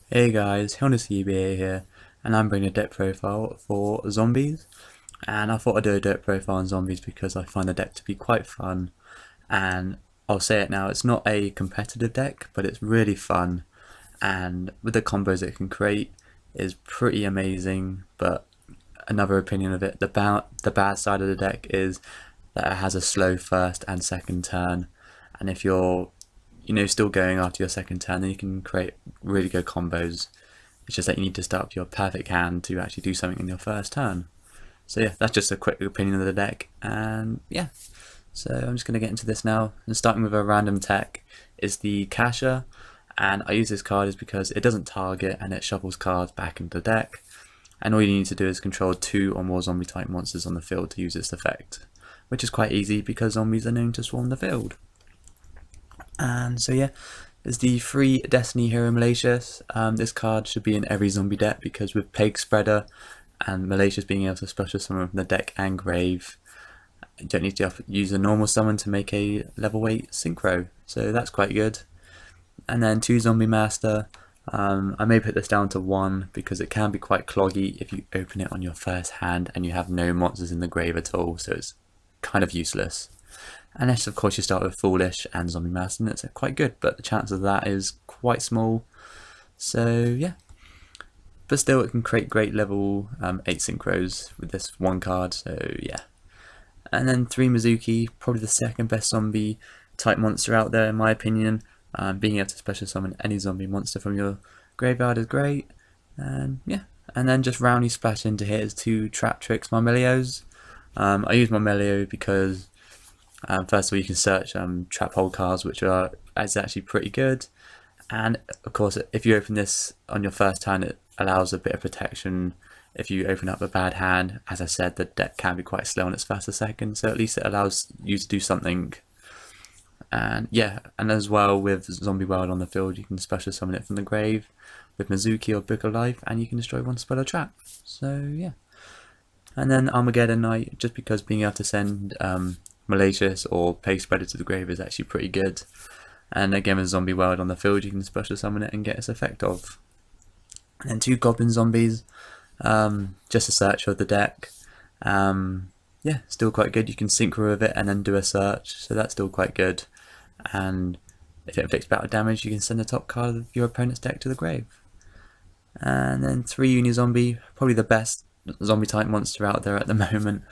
Hey guys, HindleCBA here, and I'm bringing a deck profile for zombies. And I thought I'd do a deck profile on zombies because I find the deck to be quite fun. And I'll say it now, it's not a competitive deck, but it's really fun. And with the combos it can create is pretty amazing. But another opinion of it, the bad side of the deck is that it has a slow first and second turn. And if you're still going after your second turn, then you can create really good combos. It's just that you need to start up your perfect hand to actually do something in your first turn. So yeah, that's just a quick opinion of the deck, and yeah. So I'm just going to get into this now, and starting with a random tech is the Kasha, and I use this card is because it doesn't target and it shuffles cards back into the deck, and all you need to do is control 2 or more zombie type monsters on the field to use this effect, which is quite easy because zombies are known to swarm the field. And so yeah, there's the free Destiny Hero Malicious. This card should be in every zombie deck because with Plague Spreader and Malicious being able to special summon from the deck and grave, you don't need to use a normal summon to make a level 8 synchro, so that's quite good. And then 2 Zombie Master. I may put this down to 1 because it can be quite cloggy if you open it on your first hand and you have no monsters in the grave at all, so it's kind of useless. Unless of course you start with Foolish and Zombie Master, and it's quite good, but the chance of that is quite small. So yeah, but still it can create great level 8 synchros with this one card, so yeah. And then 3 Mizuki, probably the second best zombie type monster out there in my opinion. Being able to special summon any zombie monster from your graveyard is great, and yeah. And then just roundly splash into here is 2 Trap Tricks Marmelios. I use Marmelio because first of all, you can search trap hole cards, which is actually pretty good. And of course, if you open this on your first turn, it allows a bit of protection if you open up a bad hand. As I said, the deck can be quite slow on its first or second, so at least it allows you to do something. And yeah, and as well with Zombie World on the field, you can special summon it from the grave with Mizuki or Book of Life, and you can destroy one spell or trap. So yeah. And then Armageddon Knight, just because being able to send Malicious or Plague Spreader to the grave is actually pretty good. And again with Zombie World on the field, you can special summon it and get its effect off. And then 2 Goblin Zombies, just a search of the deck. Yeah, still quite good. You can synchro with it and then do a search, so that's still quite good. And if it inflicts battle damage, you can send the top card of your opponent's deck to the grave. And then 3 Uni Zombie, probably the best zombie type monster out there at the moment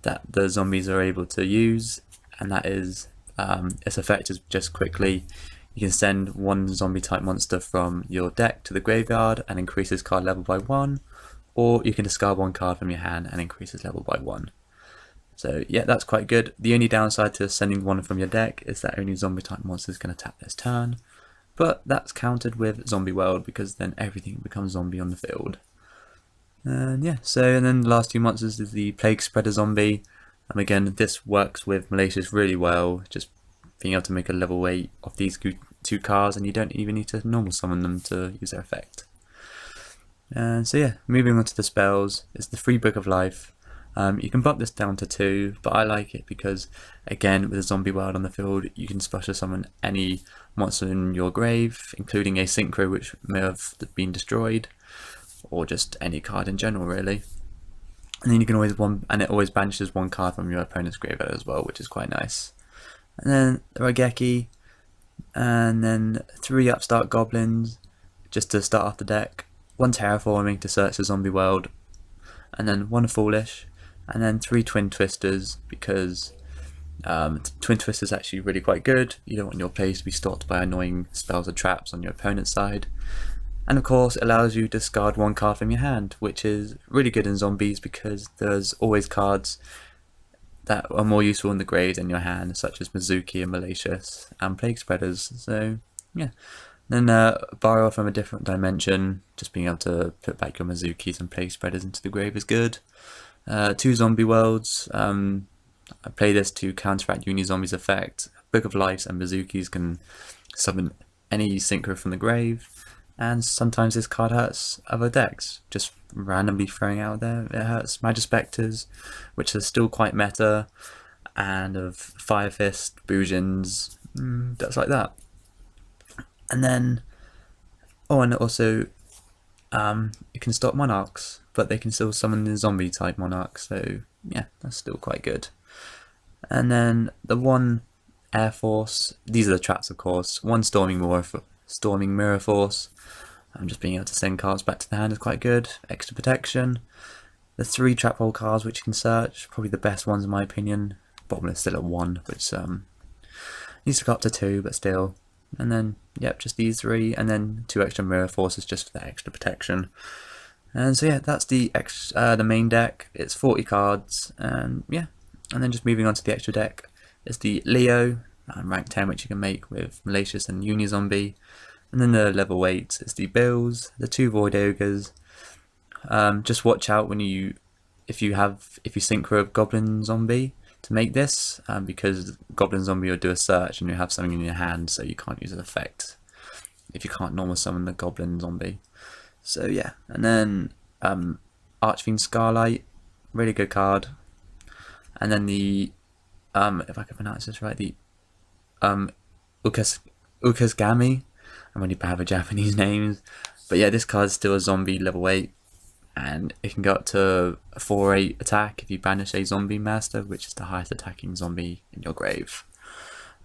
that the zombies are able to use, and that is its effect is just quickly you can send 1 zombie type monster from your deck to the graveyard and increase its card level by 1, or you can discard 1 card from your hand and increase its level by 1. So yeah, that's quite good. The only downside to sending 1 from your deck is that only zombie type monster is going to tap this turn, but that's countered with Zombie World because then everything becomes zombie on the field. And yeah, and then the last 2 monsters is the Plague Spreader Zombie. Again, this works with Malicious really well, just being able to make a level 8 of these 2 cards, and you don't even need to normal summon them to use their effect. And so yeah, moving on to the spells, is the free Book of Life. You can bump this down to 2, but I like it because, again, with a Zombie World on the field, you can special summon any monster in your grave, including a synchro which may have been destroyed, or just any card in general really. And then you can always and it always banishes 1 card from your opponent's graveyard as well, which is quite nice. And then the Raigeki, and then 3 Upstart Goblins just to start off the deck, 1 Terraforming to search the Zombie World, and then 1 Foolish, and then 3 Twin Twisters because Twin Twist is actually really quite good. You don't want your plays to be stopped by annoying spells or traps on your opponent's side. And of course it allows you to discard 1 card from your hand, which is really good in zombies because there's always cards that are more useful in the grave than your hand, such as Mizuki and Malicious and Plague Spreaders. So yeah. Then Borrow from a different dimension, just being able to put back your Mizukis and Plague Spreaders into the grave is good. 2 Zombie Worlds, I play this to counteract Uni Zombie's effect. Book of Lives and Mizukis can summon any synchro from the grave. And sometimes this card hurts other decks, just randomly throwing out there. It hurts Magispectors, which are still quite meta, and of Fire Fist, Bujins, decks like that. And then, oh, and also it can stop monarchs, but they can still summon the zombie type monarchs, so yeah, that's still quite good. And then the one Air Force, these are the traps of course, one Storming Mirror Force, just being able to send cards back to the hand is quite good, extra protection. The 3 trap hole cards which you can search, probably the best ones in my opinion. Bottom is still at 1, which needs to go up to 2, but still. And then, yep, just these 3, and then 2 extra Mirror Forces just for that extra protection. And so yeah, that's the main deck. It's 40 cards, and yeah. And then just moving on to the extra deck is the Leo, rank 10, which you can make with Malicious and Uni-Zombie. And then the level 8 is the Bills, the 2 Void Ogres. Just watch out when if you synchro a Goblin Zombie to make this, because Goblin Zombie will do a search and you have something in your hand, so you can't use an effect if you can't normal summon the Goblin Zombie. So yeah, and then Archfiend Scarlight, really good card. And then the if I can pronounce this right, the Ukasgami. I'm really bad with Japanese names, but yeah, this card's still a zombie level 8, and it can go up to a 4/8 attack if you banish a zombie master, which is the highest attacking zombie in your grave.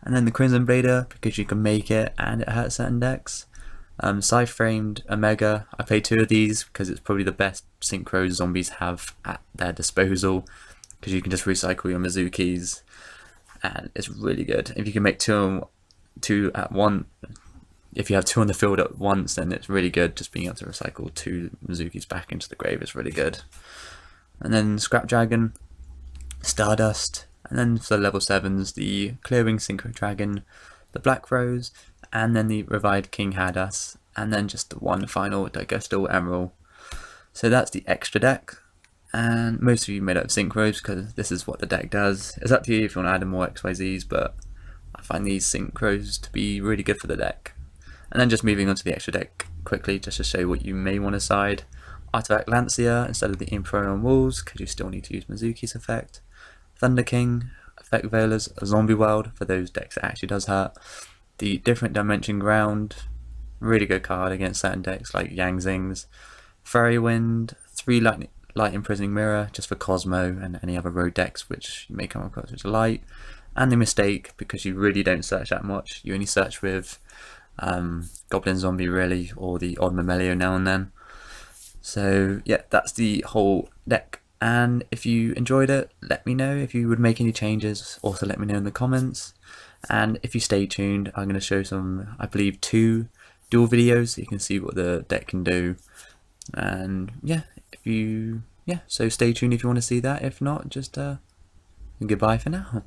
And then the Crimson Blader, because you can make it and it hurts certain decks. Scythe Framed Omega, I play 2 of these because it's probably the best synchro zombies have at their disposal, because you can just recycle your Mizukis, and it's really good. If you can make two at one, if you have 2 on the field at once, then it's really good. Just being able to recycle 2 Mizukis back into the grave is really good. And then Scrap Dragon, Stardust, and then for the level 7s, the Clearwing Synchro Dragon, the Black Rose, and then the Revived King Hadas, and then just the one final Digestal Emerald. So that's the extra deck, and most of you made up of synchros because this is what the deck does. It's up to you if you want to add in more XYZs, but I find these synchros to be really good for the deck. And then just moving on to the extra deck quickly, just to show what you may want to side. Artifact Lancia instead of the Emperor on Walls, because you still need to use Mizuki's effect. Thunder King, Effect Veilers, a Zombie World for those decks that actually does hurt. The Different Dimension Ground, really good card against certain decks like Yang Zings. Fairy Wind, 3 Light Imprisoning Mirror just for Cosmo and any other road decks which you may come across which are light. And the Mistake, because you really don't search that much, you only search with Goblin Zombie really, or the odd Mamelio now and then. So yeah, that's the whole deck, and if you enjoyed it, let me know. If you would make any changes, also let me know in the comments. And if you stay tuned, I'm going to show some, I believe 2 duel videos so you can see what the deck can do. And yeah, so stay tuned if you want to see that. If not, just goodbye for now.